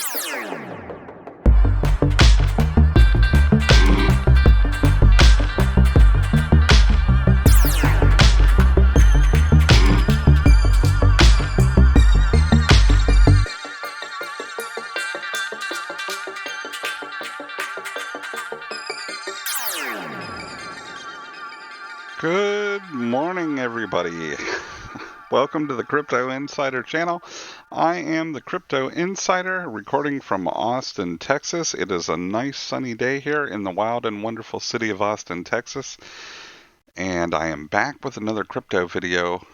Good morning, everybody. Welcome to the Crypto Insider channel. I am the Crypto Insider, recording from Austin, Texas. It is a nice sunny day here in the wild and wonderful city of Austin, Texas. And I am back with another crypto video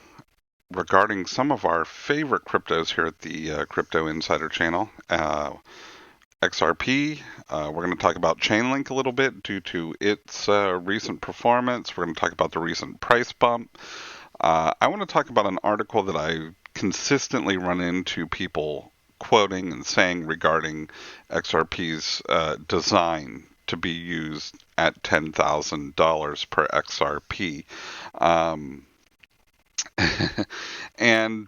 regarding some of our favorite cryptos here at the Crypto Insider channel. XRP. We're going to talk about Chainlink a little bit due to its recent performance. We're going to talk about the recent price bump. I want to talk about an article that I consistently run into people quoting and saying regarding XRP's design to be used at $10,000 per XRP. And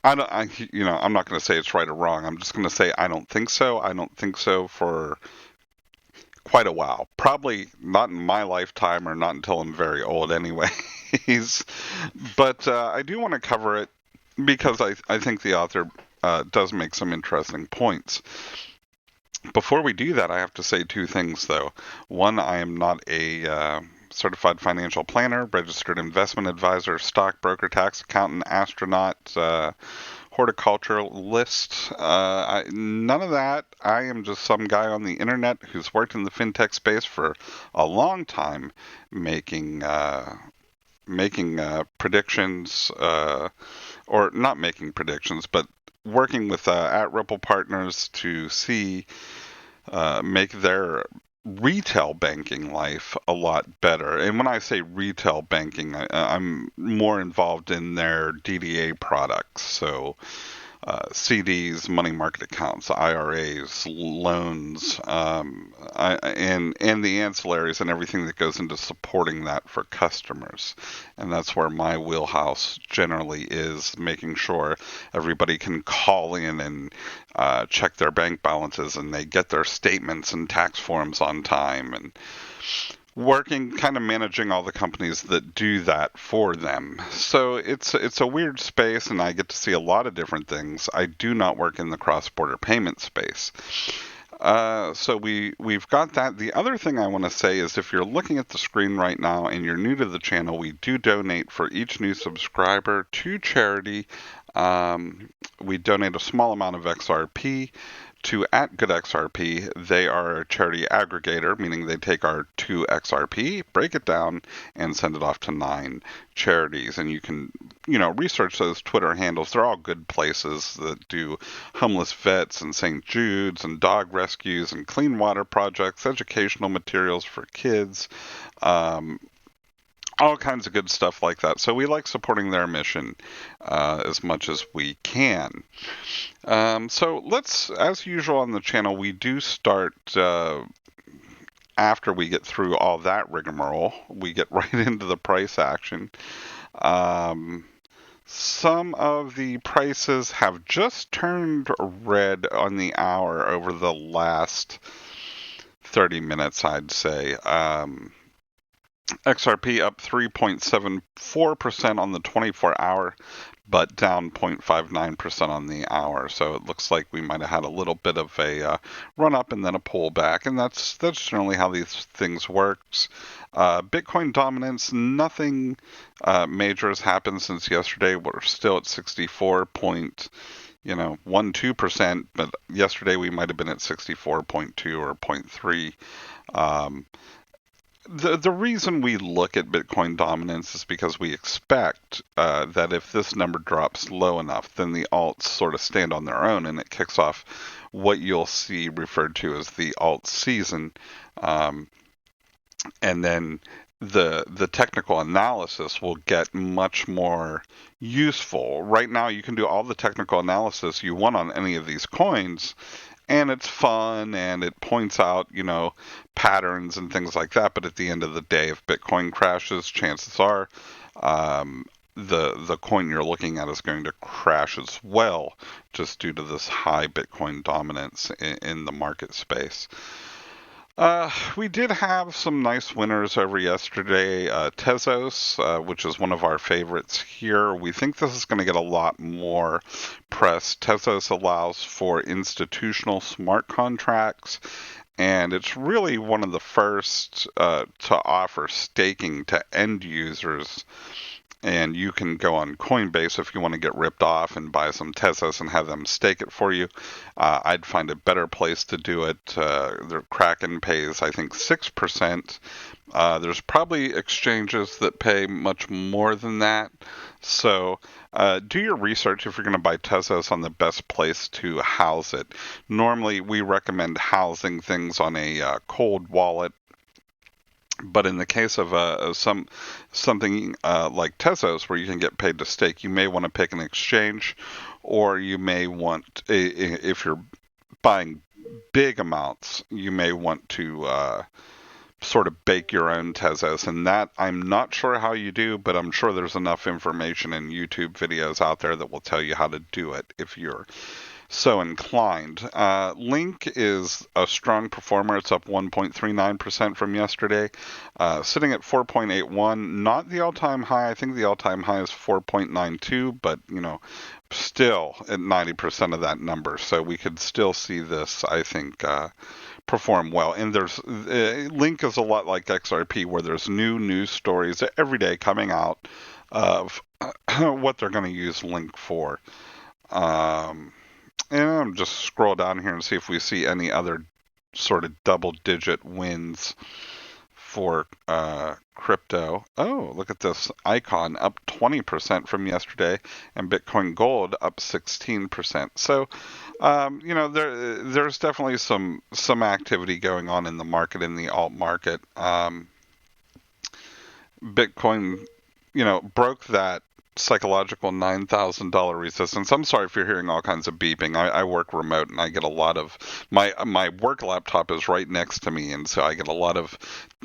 I'm not going to say it's right or wrong. I'm just going to say I don't think so. I don't think so for quite a while. Probably not in my lifetime or not until I'm very old anyways. But I do want to cover it because I think the author does make some interesting points. Before we do that, I have to say two things, though. One, I am not a certified financial planner, registered investment advisor, stockbroker, tax accountant, astronaut, horticulturalist. None of that. I am just some guy on the internet who's worked in the fintech space for a long time, making predictions, or not making predictions, but working with at Ripple partners to make their retail banking life a lot better. And when I say retail banking, I'm more involved in their DDA products. So CDs, money market accounts, IRAs, loans, and the ancillaries and everything that goes into supporting that for customers. And that's where my wheelhouse generally is, making sure everybody can call in and check their bank balances and they get their statements and tax forms on time, and managing all the companies that do that for them. So it's a weird space, and I get to see a lot of different things. I do not work in the cross-border payment space. So we've got that. The other thing I want to say is, if you're looking at the screen right now and you're new to the channel, we do donate for each new subscriber to charity. We donate a small amount of XRP to @GoodXRP. They are a charity aggregator, meaning they take our 2 XRP, break it down, and send it off to 9 charities. And you can, research those Twitter handles. They're all good places that do homeless vets and St. Jude's and dog rescues and clean water projects, educational materials for kids, all kinds of good stuff like that. So we like supporting their mission as much as we can. So let's, as usual on the channel, we do start after we get through all that rigmarole. We get right into the price action. Some of the prices have just turned red on the hour over the last 30 minutes, I'd say. XRP up 3.74% on the 24-hour, but down 0.59% on the hour. So it looks like we might have had a little bit of a run up and then a pullback, and that's generally how these things works. Bitcoin dominance, nothing major has happened since yesterday. We're still at 64.12%, but yesterday we might have been at 64.2 or 0.3. The reason we look at Bitcoin dominance is because we expect that if this number drops low enough, then the alts sort of stand on their own, and it kicks off what you'll see referred to as the alt season. And then the technical analysis will get much more useful. Right now, you can do all the technical analysis you want on any of these coins, and it's fun, and it points out, patterns and things like that. But at the end of the day, if Bitcoin crashes, chances are the coin you're looking at is going to crash as well, just due to this high Bitcoin dominance in the market space. We did have some nice winners over yesterday. Tezos, which is one of our favorites here. We think this is going to get a lot more press. Tezos allows for institutional smart contracts, and it's really one of the first to offer staking to end users. And you can go on Coinbase if you want to get ripped off and buy some Tezos and have them stake it for you. I'd find a better place to do it. Their Kraken pays, I think, 6%. There's probably exchanges that pay much more than that. So do your research if you're going to buy Tezos on the best place to house it. Normally, we recommend housing things on a cold wallet. But in the case of something like Tezos, where you can get paid to stake, you may want to pick an exchange, or you may want, if you're buying big amounts, you may want to sort of bake your own Tezos. And that I'm not sure how you do, but I'm sure there's enough information in YouTube videos out there that will tell you how to do it if you're so inclined. Link is a strong performer. It's up 1.39% from yesterday, sitting at 4.81. Not the all-time high. I think the all-time high is 4.92, but still at 90% of that number. So we could still see this, I think, perform well. And there's Link is a lot like XRP, where there's new news stories every day coming out of what they're going to use Link for. And I'll just scroll down here and see if we see any other sort of double-digit wins for crypto. Oh, look at this icon, up 20% from yesterday, and Bitcoin Gold up 16%. So, there's definitely some activity going on in the market, in the alt market. Bitcoin, broke that psychological $9,000 resistance. I'm sorry if you're hearing all kinds of beeping. I work remote, and I get a lot of my work laptop is right next to me, and so I get a lot of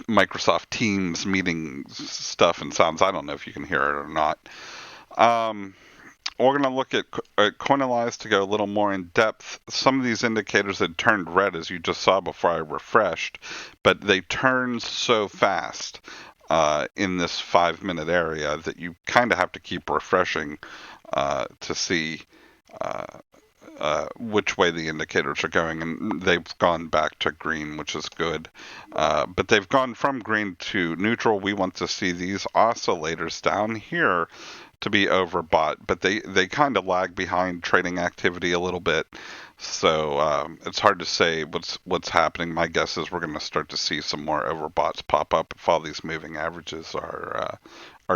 Microsoft Teams meeting stuff and sounds. I don't know if you can hear it or not. We're going to look at Quantize to go a little more in depth. Some of these indicators had turned red, as you just saw before I refreshed, but they turned so fast in this 5-minute area that you kind of have to keep refreshing to see which way the indicators are going. And they've gone back to green, which is good. But they've gone from green to neutral. We want to see these oscillators down here to be overbought, but they kind of lag behind trading activity a little bit. So it's hard to say what's happening. My guess is we're going to start to see some more overboughts pop up if all these moving averages are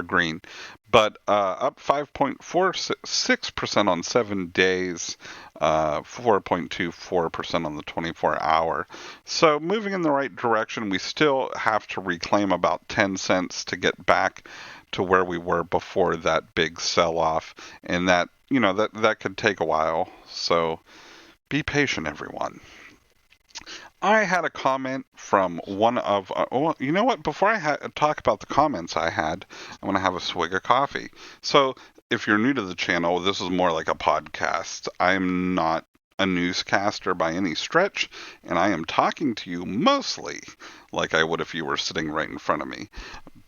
green. But up 5.46% on 7 days, 4.24% on the 24-hour. So moving in the right direction. We still have to reclaim about 10 cents to get back to where we were before that big sell-off, and that could take a while. So be patient, everyone. I had a comment from one of, you know what? Before I talk about the comments I had, I'm going to have a swig of coffee. So if you're new to the channel, this is more like a podcast. I'm not a newscaster by any stretch, and I am talking to you mostly like I would if you were sitting right in front of me.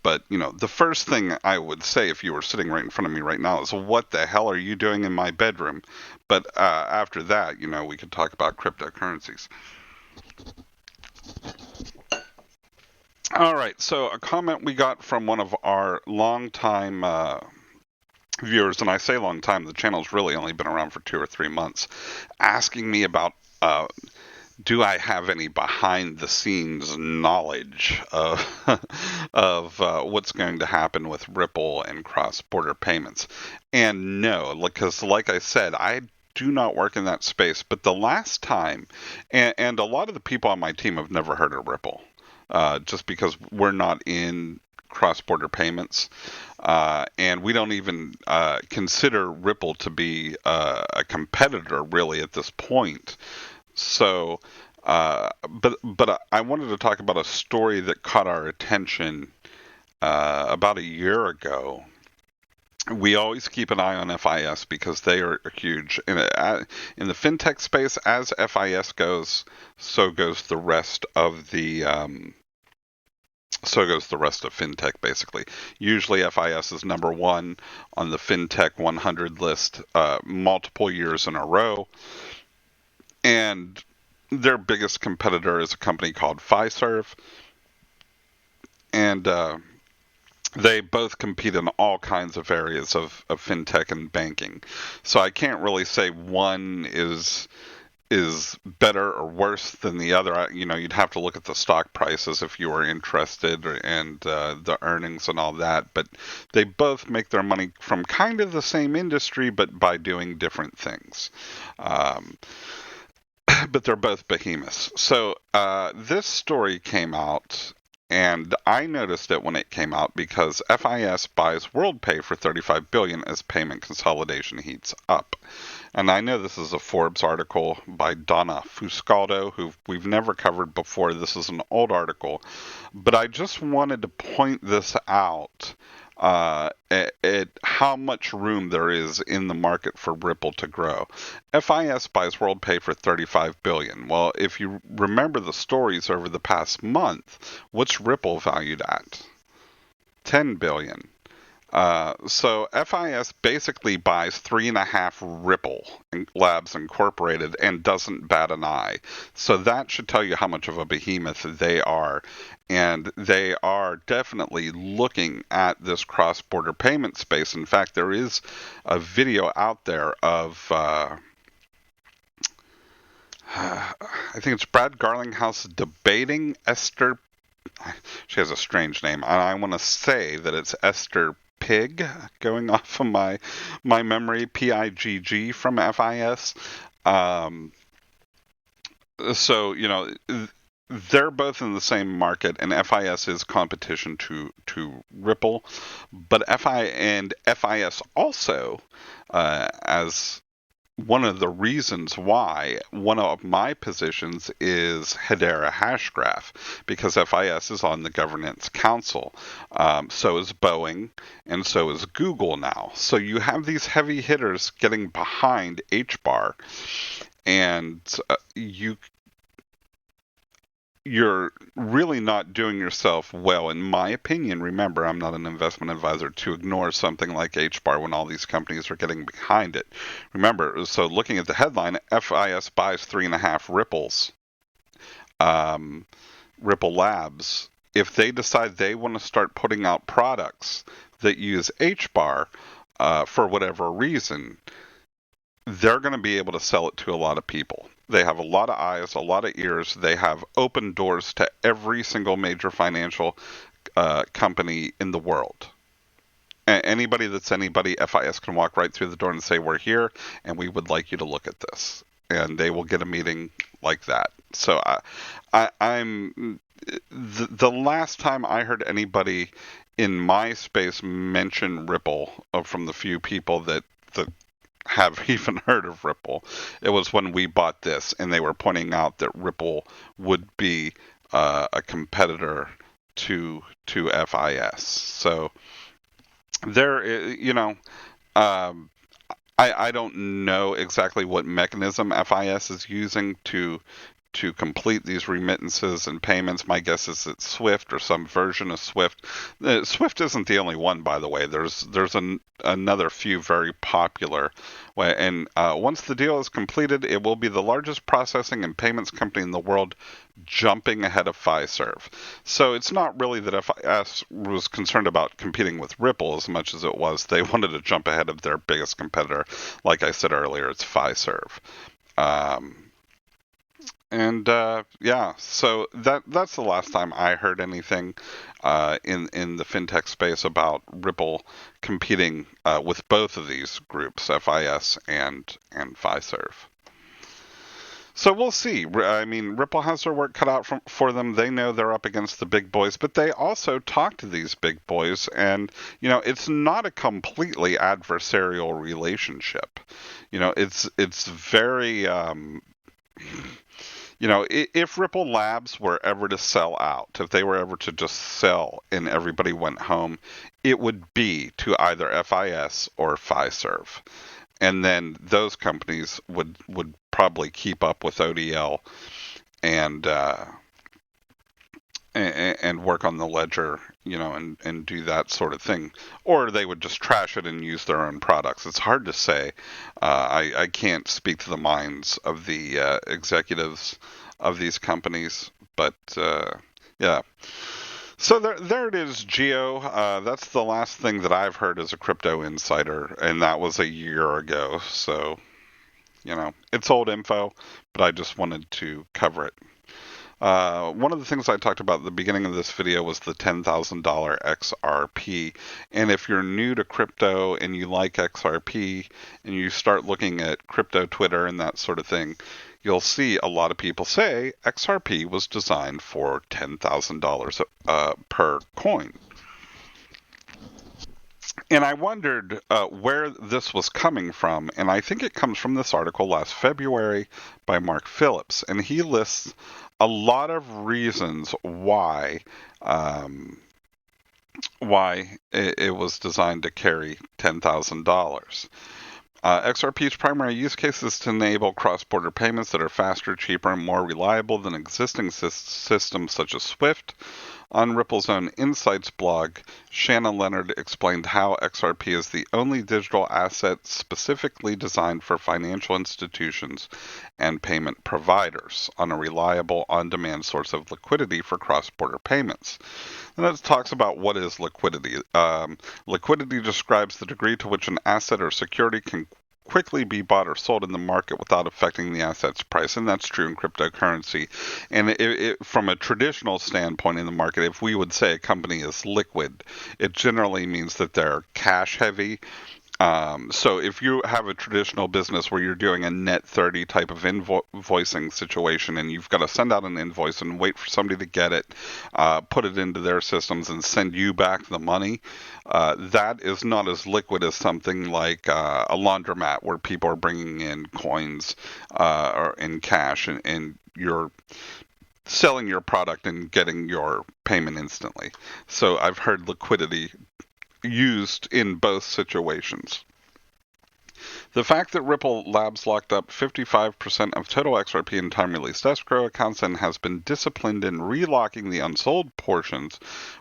But, the first thing I would say if you were sitting right in front of me right now is, what the hell are you doing in my bedroom? But after that, we could talk about cryptocurrencies. All right, so a comment we got from one of our longtime viewers, and I say long time, the channel's really only been around for 2 or 3 months, asking me about do I have any behind-the-scenes knowledge of what's going to happen with Ripple and cross-border payments? And no, because like I said, I do not work in that space. But the last time, and a lot of the people on my team have never heard of Ripple, just because we're not in cross-border payments, and we don't even consider Ripple to be a competitor really at this point. So, but I wanted to talk about a story that caught our attention about a year ago. We always keep an eye on FIS because they are huge. In the fintech space, as FIS goes, so goes the rest of the so goes the rest of fintech, basically. Usually FIS is number one on the fintech 100 list multiple years in a row. And their biggest competitor is a company called Fiserv. And they both compete in all kinds of areas of fintech and banking. So I can't really say one is better or worse than the other. You know, you'd have to look at the stock prices if you were interested, and the earnings and all that. But they both make their money from kind of the same industry, but by doing different things. Um, but they're both behemoths. So this story came out, and I noticed it when it came out because FIS buys WorldPay for $35 billion as payment consolidation heats up. And I know this is a Forbes article by Donna Fuscaldo, who we've never covered before. This is an old article, but I just wanted to point this out at how much room there is in the market for Ripple to grow. FIS buys WorldPay for $35 billion. Well, if you remember the stories over the past month, what's Ripple valued at? $10 billion. So FIS basically buys 3.5 Ripple Labs Incorporated and doesn't bat an eye. So that should tell you how much of a behemoth they are. And they are definitely looking at this cross-border payment space. In fact, there is a video out there of I think it's Brad Garlinghouse debating Esther. She has a strange name, and I want to say that it's Esther Pig, going off of my memory, PIGG from FIS. Um, so you know, they're both in the same market, and FIS is competition to Ripple, but FIS also, as one of the reasons why one of my positions is Hedera Hashgraph, because FIS is on the governance council. So is Boeing, and so is Google now. So you have these heavy hitters getting behind HBAR, and you're really not doing yourself well, in my opinion. Remember, I'm not an investment advisor, to ignore something like HBAR when all these companies are getting behind it. Remember, so looking at the headline, FIS buys 3.5 Ripple Labs. If they decide they want to start putting out products that use HBAR for whatever reason, they're going to be able to sell it to a lot of people. They have a lot of eyes, a lot of ears. They have open doors to every single major financial company in the world. Anybody that's anybody, FIS can walk right through the door and say, we're here, and we would like you to look at this. And they will get a meeting like that. So I'm the last time I heard anybody in my space mention Ripple, from the few people that have even heard of Ripple, it was when we bought this, and they were pointing out that Ripple would be a competitor to FIS. So there, you know, I don't know exactly what mechanism FIS is using to complete these remittances and payments. My guess is it's Swift or some version of Swift. Swift isn't the only one, by the way. There's another few very popular. And once the deal is completed, it will be the largest processing and payments company in the world, jumping ahead of Fiserv. So it's not really that FIS was concerned about competing with Ripple as much as it was they wanted to jump ahead of their biggest competitor. Like I said earlier, it's Fiserv. Yeah, so that's the last time I heard anything in the fintech space about Ripple competing with both of these groups, FIS and Fiserv. So we'll see. I mean, Ripple has their work cut out for them. They know they're up against the big boys, but they also talk to these big boys, and you know, it's not a completely adversarial relationship. You know, it's very if Ripple Labs were ever to sell out, if they were ever to just sell and everybody went home, it would be to either FIS or Fiserv. And then those companies would probably keep up with ODL and and work on the ledger, and do that sort of thing. Or they would just trash it and use their own products. It's hard to say. I can't speak to the minds of the executives of these companies, but yeah. So there it is, Geo. That's the last thing that I've heard as a crypto insider, and that was a year ago. So, it's old info, but I just wanted to cover it. One of the things I talked about at the beginning of this video was the $10,000 XRP. And if you're new to crypto and you like XRP and you start looking at crypto Twitter and that sort of thing, you'll see a lot of people say XRP was designed for $10,000 per coin. And I wondered where this was coming from, and I think it comes from this article last February by Mark Phillips, and he lists a lot of reasons why it was designed to carry $10,000. XRP's primary use case is to enable cross-border payments that are faster, cheaper, and more reliable than existing systems such as SWIFT. On Ripple's own Insights blog, Shannon Leonard explained how XRP is the only digital asset specifically designed for financial institutions and payment providers on a reliable, on-demand source of liquidity for cross-border payments. And it talks about what is liquidity. Liquidity describes the degree to which an asset or security can quickly be bought or sold in the market without affecting the asset's price, and that's true in cryptocurrency. And from a traditional standpoint in the market, if we would say a company is liquid, it generally means that they're cash heavy. So if you have a traditional business where you're doing a net 30 type of invoicing situation and you've got to send out an invoice and wait for somebody to get it, put it into their systems and send you back the money, that is not as liquid as something like a laundromat where people are bringing in coins or in cash and you're selling your product and getting your payment instantly. So I've heard liquidity used in both situations. The fact that Ripple Labs locked up 55% of total XRP in time-released escrow accounts and has been disciplined in relocking the unsold portions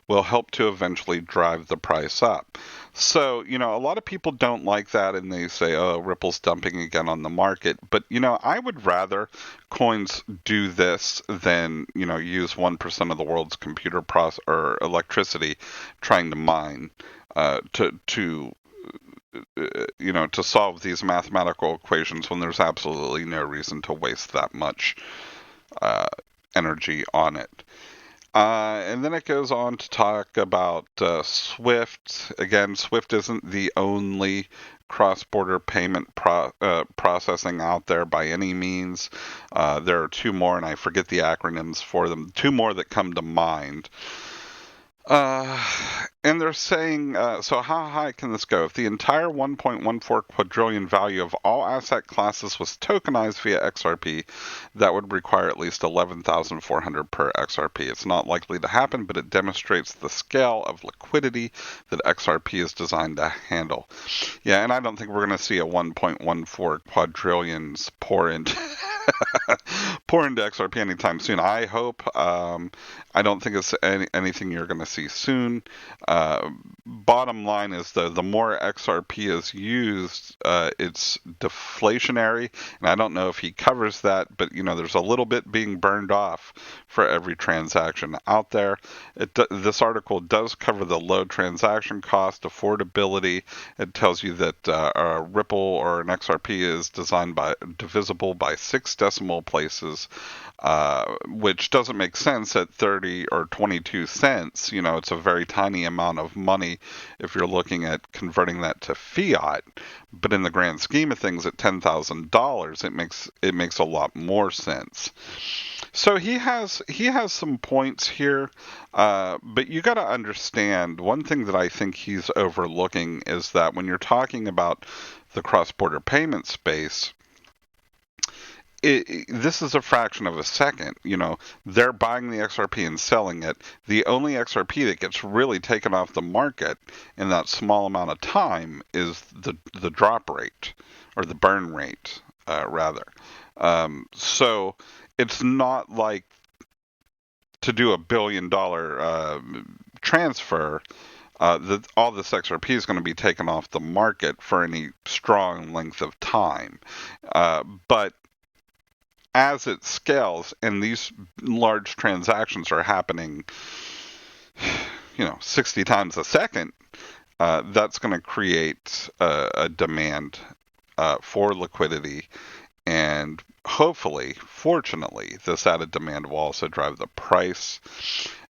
will help to eventually drive the price up. So, a lot of people don't like that and they say, oh, Ripple's dumping again on the market. But, I would rather coins do this than, use 1% of the world's computer or electricity trying to mine to solve these mathematical equations when there's absolutely no reason to waste that much energy on it. And then it goes on to talk about SWIFT. Again, SWIFT isn't the only cross-border payment processing out there by any means. There are two more, and I forget the acronyms for them. Two more that come to mind. And they're saying, so how high can this go? If the entire 1.14 quadrillion value of all asset classes was tokenized via XRP, that would require at least 11,400 per XRP. It's not likely to happen, but it demonstrates the scale of liquidity that XRP is designed to handle. Yeah, and I don't think we're going to see a 1.14 quadrillions pour into XRP anytime soon. I hope. I don't think it's anything you're going to see soon. Bottom line is the more XRP is used, it's deflationary, and I don't know if he covers that, but there's a little bit being burned off for every transaction out there. This article does cover the low transaction cost, affordability. It tells you that a Ripple or an XRP is divisible by 6 decimal places, which doesn't make sense at 30 or 22 cents. It's a very tiny amount of money if you're looking at converting that to fiat. But in the grand scheme of things, at $10,000, it makes a lot more sense. So he has some points here, but you got to understand one thing that I think he's overlooking is that when you're talking about the cross-border payment space, this is a fraction of a second. They're buying the XRP and selling it. The only XRP that gets really taken off the market in that small amount of time is the drop rate, or the burn rate, rather. So it's not like to do $1 billion transfer. That all this XRP is going to be taken off the market for any strong length of time. But as it scales and these large transactions are happening, 60 times a second, that's going to create a demand for liquidity. And hopefully, fortunately, this added demand will also drive the price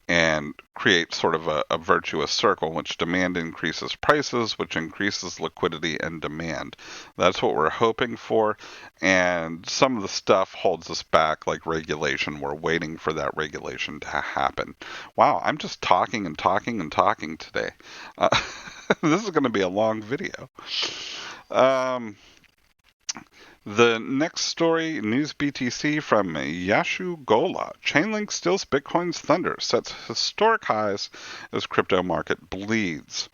and create sort of a virtuous circle in which demand increases prices, which increases liquidity and demand. That's what we're hoping for. And some of the stuff holds us back, like regulation. We're waiting for that regulation to happen. Wow, I'm just talking and talking and talking today. This is going to be a long video. The next story, News BTC from Yashu Gola. Chainlink steals Bitcoin's thunder, sets historic highs as crypto market bleeds.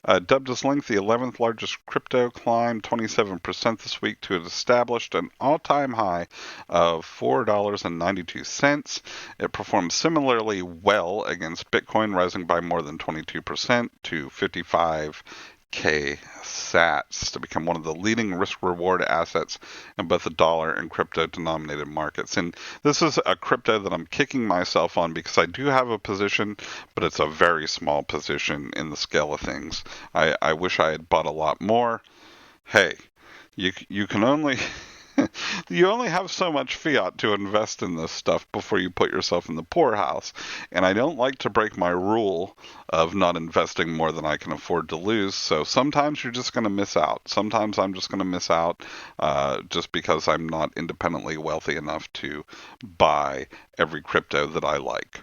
Dubbed as Link the 11th largest crypto, climbed 27% this week to have established an all-time high of $4.92. It performed similarly well against Bitcoin, rising by more than 22% to 55K sats to become one of the leading risk-reward assets in both the dollar and crypto-denominated markets. And this is a crypto that I'm kicking myself on because I do have a position, but it's a very small position in the scale of things. I wish I had bought a lot more. Hey, you can only... You only have so much fiat to invest in this stuff before you put yourself in the poorhouse. And I don't like to break my rule of not investing more than I can afford to lose. So sometimes you're just going to miss out. Sometimes I'm just going to miss out just because I'm not independently wealthy enough to buy every crypto that I like.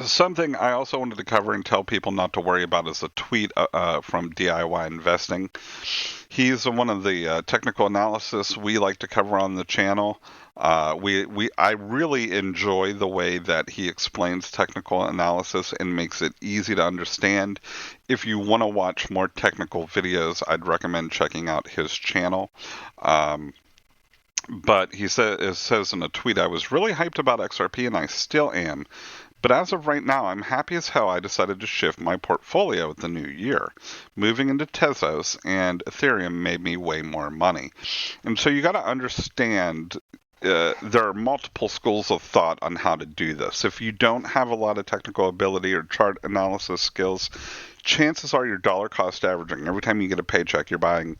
Something I also wanted to cover and tell people not to worry about is a tweet from DIY Investing. He's one of the technical analysis we like to cover on the channel. I really enjoy the way that he explains technical analysis and makes it easy to understand. If you want to watch more technical videos, I'd recommend checking out his channel. But he says in a tweet, "I was really hyped about XRP and I still am. But as of right now, I'm happy as hell I decided to shift my portfolio with the new year. Moving into Tezos and Ethereum made me way more money." And so you got to understand there are multiple schools of thought on how to do this. If you don't have a lot of technical ability or chart analysis skills, chances are your dollar cost averaging. Every time you get a paycheck, you're buying,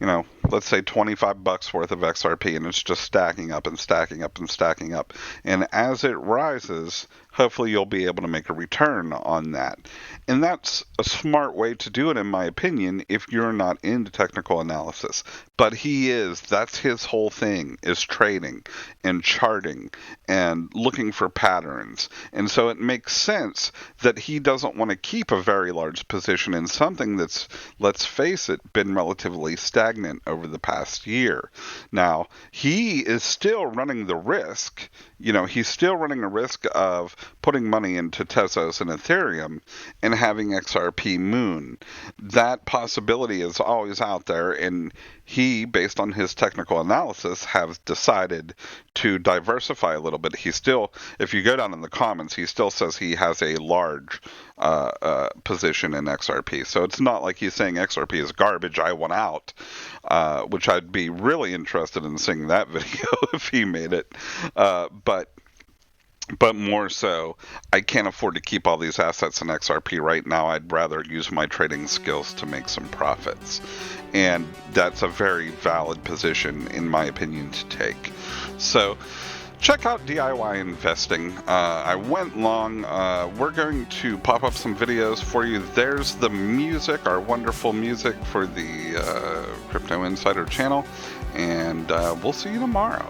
let's say $25 worth of XRP, and it's just stacking up and stacking up and stacking up. And as it rises, hopefully you'll be able to make a return on that. And that's a smart way to do it, in my opinion, if you're not into technical analysis. But he is. That's his whole thing, is trading and charting and looking for patterns. And so it makes sense that he doesn't want to keep a very large position in something that's, let's face it, been relatively stagnant over the past year. Now, he is still running the risk. He's still running a risk of putting money into Tezos and Ethereum and having XRP Moon. That possibility is always out there, and he, based on his technical analysis, has decided to diversify a little bit. He still, if you go down in the comments, he still says he has a large position in XRP. So it's not like he's saying XRP is garbage, I want out, which I'd be really interested in seeing that video if he made it. But more so, I can't afford to keep all these assets in XRP right now. I'd rather use my trading skills to make some profits. And that's a very valid position, in my opinion, to take. So check out DIY Investing. I went long. We're going to pop up some videos for you. There's the music, our wonderful music for the Crypto Insider channel. And we'll see you tomorrow.